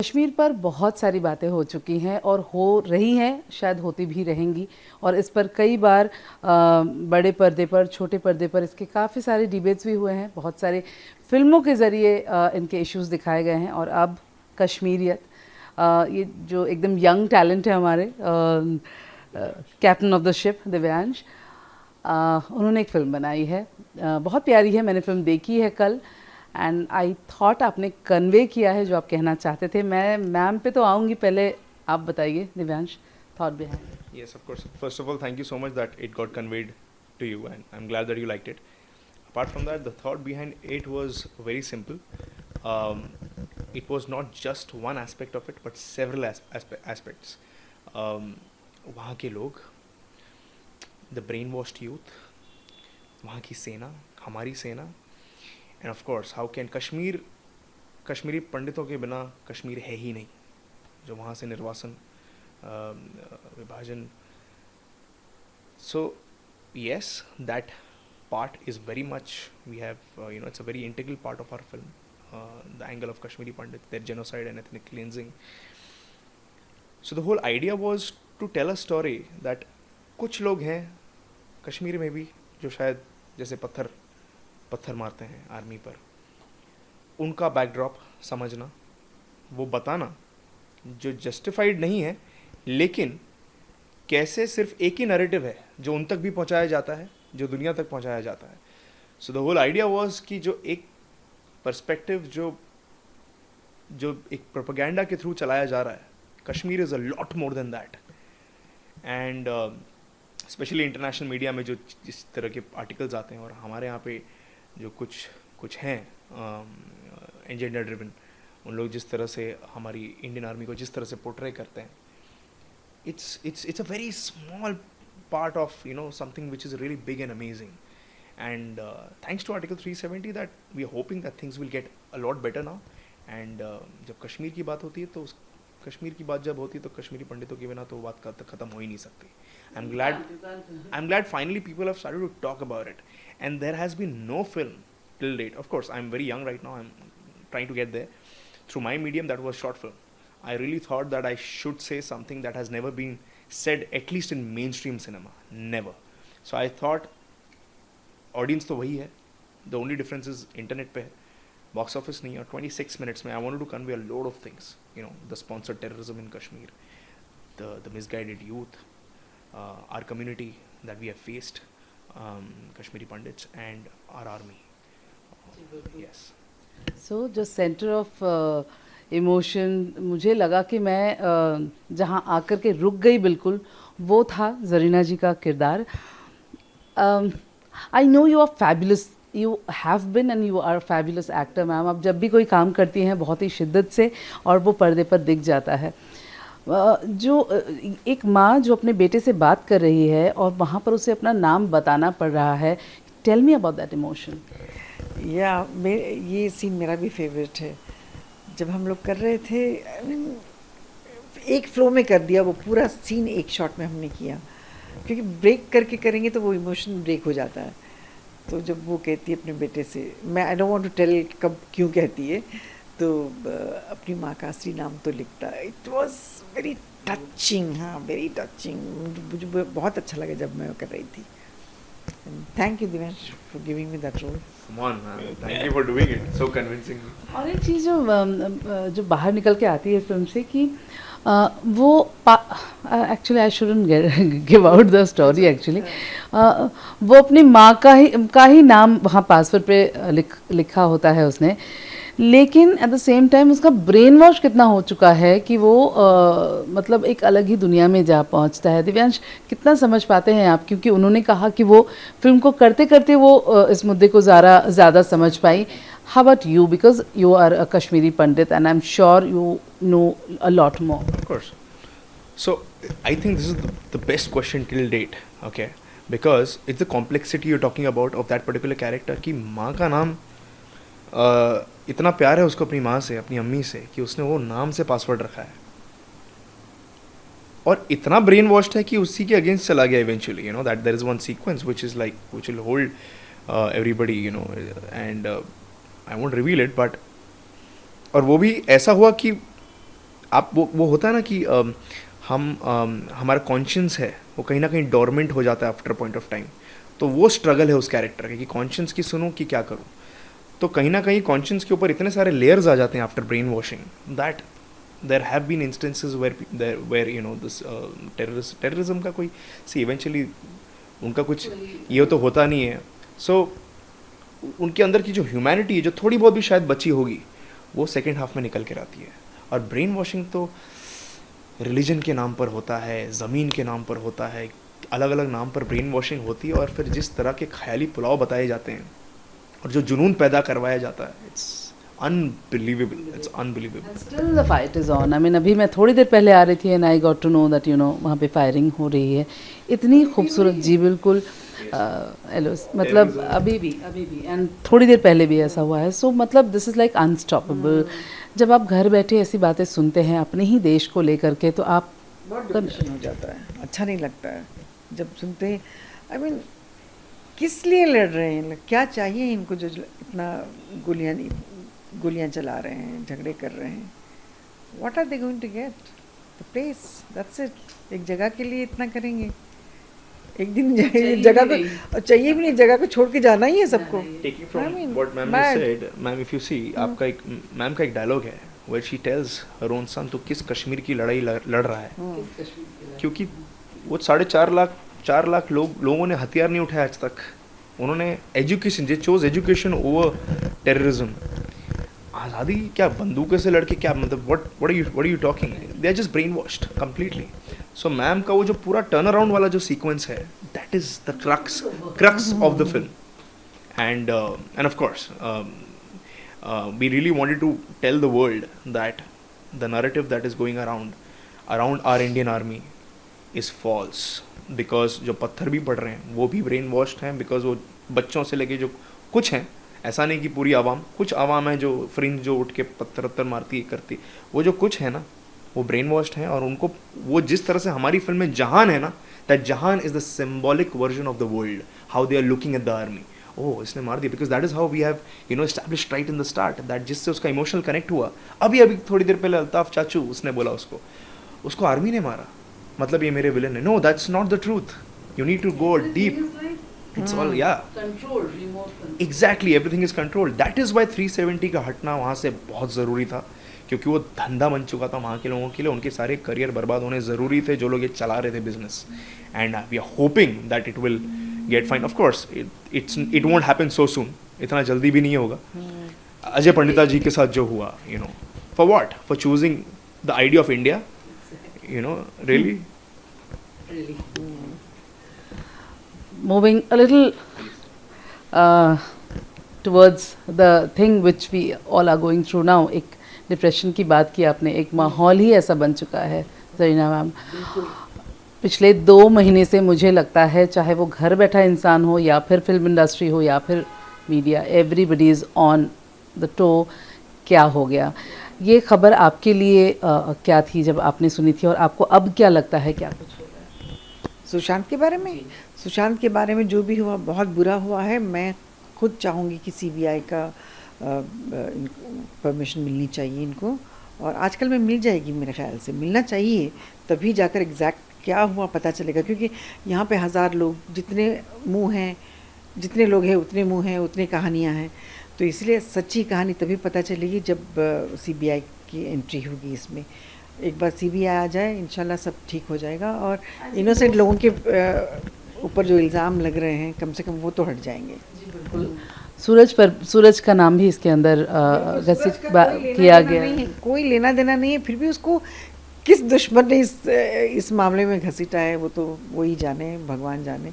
कश्मीर पर बहुत सारी बातें हो चुकी हैं और हो रही हैं, शायद होती भी रहेंगी। और इस पर कई बार बड़े पर्दे पर, छोटे पर्दे पर इसके काफ़ी सारे डिबेट्स भी हुए हैं। बहुत सारे फिल्मों के ज़रिए इनके इश्यूज दिखाए गए हैं। और अब कश्मीरियत, ये जो एकदम यंग टैलेंट है हमारे captain of the ship Divyansh, उन्होंने एक फ़िल्म बनाई है, बहुत प्यारी है। मैंने फ़िल्म देखी है कल, एंड आई थॉट आपने कन्वे किया है जो आप कहना चाहते थे। मैं मैम पे तो आऊँगी, पहले आप बताइए Divyansh, thought behind. Yes, of course. First of all, thank you so much that it got conveyed to you, and I'm glad that you liked it. Apart from that, the thought behind it was very simple. Um, it was not just one aspect of it, but several aspects. Um, वहाँ के लोग, the brainwashed youth, वहाँ की सेना, हमारी सेना, and of course, how can Kashmiri पंडितों के बिना कश्मीर है ही नहीं, जो वहाँ से निर्वासन, विभाजन. So yes, that part is very much, we have it's a very integral part of our film, the angle of Kashmiri Pandit, their genocide and ethnic cleansing. So the whole idea was to tell a story that कुछ लोग हैं कश्मीर में भी जो शायद जैसे पत्थर मारते हैं आर्मी पर, उनका बैकड्रॉप समझना, वो बताना जो जस्टिफाइड नहीं है, लेकिन कैसे सिर्फ एक ही नैरेटिव है जो उन तक भी पहुंचाया जाता है, जो दुनिया तक पहुंचाया जाता है. So the whole idea was कि जो एक पर्सपेक्टिव जो एक प्रोपेगेंडा के थ्रू चलाया जा रहा है, Kashmir is a lot more than that. And specially international media में जो जिस तरह के आर्टिकल्स आते हैं, और हमारे यहाँ पे जो कुछ हैं एजेंडा ड्रिवन, उन लोग जिस तरह से हमारी इंडियन आर्मी को जिस तरह से पोर्ट्रे करते हैं, it's a very small part of something which is really big and amazing. And thanks to Article 370 that we are hoping that things will get a lot better now. And जब कश्मीर की बात होती है तो कश्मीर की बात जब होती है तो कश्मीरी पंडितों के बिना तो बात खत्म हो ही नहीं सकती. I'm glad finally people have started to talk about it, and there has been no film till date. Of course, I'm very young right now. I'm trying to get there. Through my medium, that was short film. I really thought that I should say something that has never been said, at least in mainstream cinema. Never. So I thought, audience तो वही है. The only difference is internet पे है. Box office नहीं. और 26 minutes में I wanted to convey a lot of things. The sponsored terrorism in Kashmir, the misguided youth, our community that we have faced, Kashmiri Pandits, and our army. Yes. सो जो centre of emotion मुझे लगा कि मैं जहाँ आकर के रुक गई बिल्कुल, वो था जरीना जी का किरदार. I know you are fabulous, you have been and you are fabulous actor ma'am. आप जब भी कोई काम करती हैं बहुत ही शिद्दत से, और वो पर्दे पर दिख जाता है. जो एक माँ जो अपने बेटे से बात कर रही है और वहाँ पर उसे अपना नाम बताना पड़ रहा है, tell me about that emotion. या ये सीन मेरा भी फेवरेट है. जब हम लोग कर रहे थे, एक फ्लो में कर दिया, वो पूरा सीन एक शॉट में हमने किया, क्योंकि ब्रेक करके करेंगे तो वो इमोशन ब्रेक हो जाता है. तो जब वो कहती है अपने बेटे से, मैं I don't want to tell कब क्यों कहती है, तो अपनी माँ का असली नाम तो लिखता है. It was very touching. हाँ, वेरी टचिंग. मुझे बहुत अच्छा लगा जब मैं कर रही थी. Thank you Divesh for giving me that role. Come on, man. Thank you for doing it so convincingly. और एक चीज़ जो बाहर निकल के आती है फिल्म से कि वो actually I shouldn't give out the story actually, वो अपनी माँ का ही नाम वहाँ पासवर्ड पे लिखा होता है उसने, लेकिन एट द सेम टाइम उसका ब्रेन वॉश कितना हो चुका है कि वो मतलब एक अलग ही दुनिया में जा पहुंचता है. दिव्यांश, कितना समझ पाते हैं आप, क्योंकि उन्होंने कहा कि वो फिल्म को करते करते वो इस मुद्दे को ज़्यादा समझ पाई. How about you, because you are a Kashmiri Pandit and I am sure you know a lot more. Of course. So I think this is the best question till date, okay? Because it's the complexity you're talking about of that particular character कि माँ का नाम इतना प्यार है उसको अपनी माँ से, अपनी अम्मी से, कि उसने वो नाम से पासवर्ड रखा है, और इतना ब्रेन वॉश्ड है कि उसी के अगेंस्ट चला गया eventually. That there is one sequence which is like which will hold everybody, and I won't reveal it, but और वो भी ऐसा हुआ कि आप वो होता है ना कि हमारा कॉन्शियंस है वो कहीं ना कहीं डोरमेंट हो जाता है आफ्टर पॉइंट ऑफ टाइम, तो वो स्ट्रगल है उस कैरेक्टर के कि कॉन्शियंस की सुनूं कि क्या करूं। तो कहीं ना कहीं कॉन्शियंस के ऊपर इतने सारे लेयर्स आ जाते हैं after brain washing that there have been instances where you know this terrorism का कोई सी इवेंचुअली उनका कुछ ये तो होता नहीं है। सो उनके अंदर की जो ह्यूमैनिटी है जो थोड़ी बहुत भी शायद बची होगी वो सेकेंड हाफ में निकल कर आती है। और ब्रेन वॉशिंग तो रिलीजन के नाम पर होता है, ज़मीन के नाम पर होता है, अलग अलग नाम पर ब्रेन वॉशिंग होती है। और फिर जिस तरह के ख्याली पुलाव बताए जाते हैं और जो जुनून पैदा करवाया जाता है, it's unbelievable, it's unbelievable. Still the fight is on. I mean अभी मैं थोड़ी देर पहले आ रही थी and I got to know that you know वहाँ पे फायरिंग हो रही है। इतनी खूबसूरत, जी बिल्कुल, हेलो, मतलब अभी भी एंड थोड़ी देर पहले भी ऐसा हुआ है। सो मतलब दिस इज़ लाइक अनस्टॉपेबल। जब आप घर बैठे ऐसी बातें सुनते हैं अपने ही देश को लेकर के तो आप बहुत डिप्रेशन हो जाता है, अच्छा नहीं लगता है जब सुनते हैं। आई मीन किस लिए लड़ रहे हैं, क्या चाहिए इनको जो इतना गोलियां चला रहे हैं, झगड़े कर रहे हैं। What are they going to get? The place, that's it. एक जगह के लिए इतना करेंगे, एक दिन जगह को चाहिए भी नहीं, जगह को छोड़ के जाना ही है सबको। Taking from what ma'am has said, ma'am, if you see, आपका एक मैम का एक डायलॉग है where she tells her own son तो किस कश्मीर की लड़ाई लड़ रहा है, क्योंकि वो 4.5 लाख लोगों ने हथियार नहीं उठाया आज तक। उन्होंने education, they chose education over terrorism. आज़ादी क्या बंदूकों से लड़के, क्या मतलब what are you talking? They are just brain washed completely. So ma'am का वो जो पूरा टर्न अराउंड वाला जो सीक्वेंस है, that is the crux of the film. End of course we really wanted to tell the world that the narrative that is going around our Indian army is false, because जो पत्थर भी पड़ रहे हैं वो भी brain washed हैं, because वो बच्चों से लेके जो कुछ हैं, ऐसा नहीं कि पूरी आवाम, कुछ आवाम है जो फ्रिंज जो उठ के पत्थर मारती करती, वो जो कुछ है ना वो ब्रेन वॉश्ड हैं। और उनको वो जिस तरह से हमारी फिल्म में जहान है ना, that Jahan is the symbolic version of the world, how they are looking at the army. Oh इसने मार दिया, because that is how we have established right in the start, that जिससे उसका इमोशनल कनेक्ट हुआ। अभी थोड़ी देर पहले अल्ताफ चाचू उसने बोला उसको आर्मी ने मारा, मतलब ये मेरे विलन है। No, that's not the truth. You need to go deep. It's all, yeah. Control, remote control. Exactly, everything is controlled. That is why 370 का हटना वहाँ से बहुत ज़रूरी था, क्योंकि वो धंधा बन चुका था वहाँ के लोगों के लिए। उनके सारे करियर बर्बाद होने ज़रूरी थे जो लोग ये चला रहे थे business. And we are hoping that it will get fine. Of course it won't happen so soon, इतना जल्दी भी नहीं होगा। अजय पंडिता जी के साथ जो हुआ, for what? For choosing the idea of India, really. Moving a little towards the thing which we all are going through now, एक डिप्रेशन की बात की आपने, एक माहौल ही ऐसा बन चुका है ज़रीना मैम। पिछले 2 महीने से मुझे लगता है, चाहे वो घर बैठा इंसान हो या फिर फिल्म इंडस्ट्री हो या फिर media, everybody is on the toe. क्या हो गया? ये खबर आपके लिए क्या थी जब आपने सुनी थी, और आपको अब क्या लगता है क्या कुछ हो रहा है? सुशांत के बारे में? सुशांत के बारे में जो भी हुआ बहुत बुरा हुआ है। मैं खुद चाहूँगी कि सीबीआई का परमिशन मिलनी चाहिए इनको, और आजकल में मिल जाएगी, मेरे ख्याल से मिलना चाहिए, तभी जाकर एग्जैक्ट क्या हुआ पता चलेगा। क्योंकि यहाँ पे 1000 लोग, जितने मुंह हैं, जितने लोग हैं उतने मुंह हैं, उतनी कहानियाँ हैं। तो इसलिए सच्ची कहानी तभी पता चलेगी जब सीबीआई की एंट्री होगी इसमें। एक बार सीबीआई आ जाए, इंशाल्लाह सब ठीक हो जाएगा, और इनोसेंट लोगों के ऊपर जो इल्ज़ाम लग रहे हैं कम से कम वो तो हट जाएंगे। जी बिल्कुल। सूरज का नाम भी इसके अंदर घसीट किया गया। कोई लेना देना नहीं है, फिर भी उसको किस दुश्मन ने इस मामले में घसीटा है वो तो वही जाने, भगवान जाने।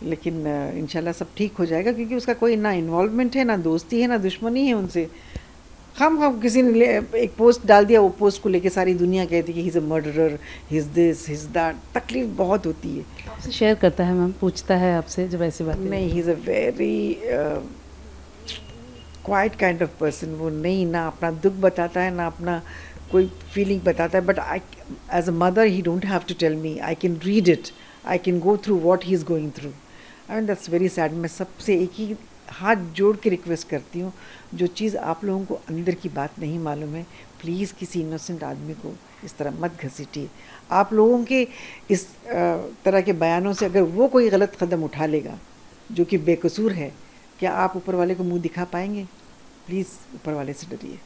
लेकिन इंशाल्लाह सब ठीक हो जाएगा, क्योंकि उसका कोई ना इन्वॉल्वमेंट है, ना दोस्ती है, ना दुश्मनी है उनसे। हम किसी ने एक पोस्ट डाल दिया, वो पोस्ट को लेके सारी दुनिया कहती है कि he is a murderer, he is this, he is that. तकलीफ बहुत होती है। आपसे शेयर करता है मैम, पूछता है आपसे जब ऐसी बात? नहीं, he is a very quite kind of person. वो नहीं, ना अपना दुख बताता है, ना अपना कोई फीलिंग बताता है। But I as a mother he don't have to tell me, I can read it, I can go through what he is going through. I mean that's very sad. मैं सबसे एक ही हाथ जोड़ के रिक्वेस्ट करती हूँ, जो चीज़ आप लोगों को अंदर की बात नहीं मालूम है, प्लीज़ किसी इनोसेंट आदमी को इस तरह मत घसीटिए। आप लोगों के इस तरह के बयानों से अगर वो कोई गलत कदम उठा लेगा जो कि बेकसूर है, क्या आप ऊपर वाले को मुंह दिखा पाएंगे? प्लीज़ ऊपर वाले से डरिए।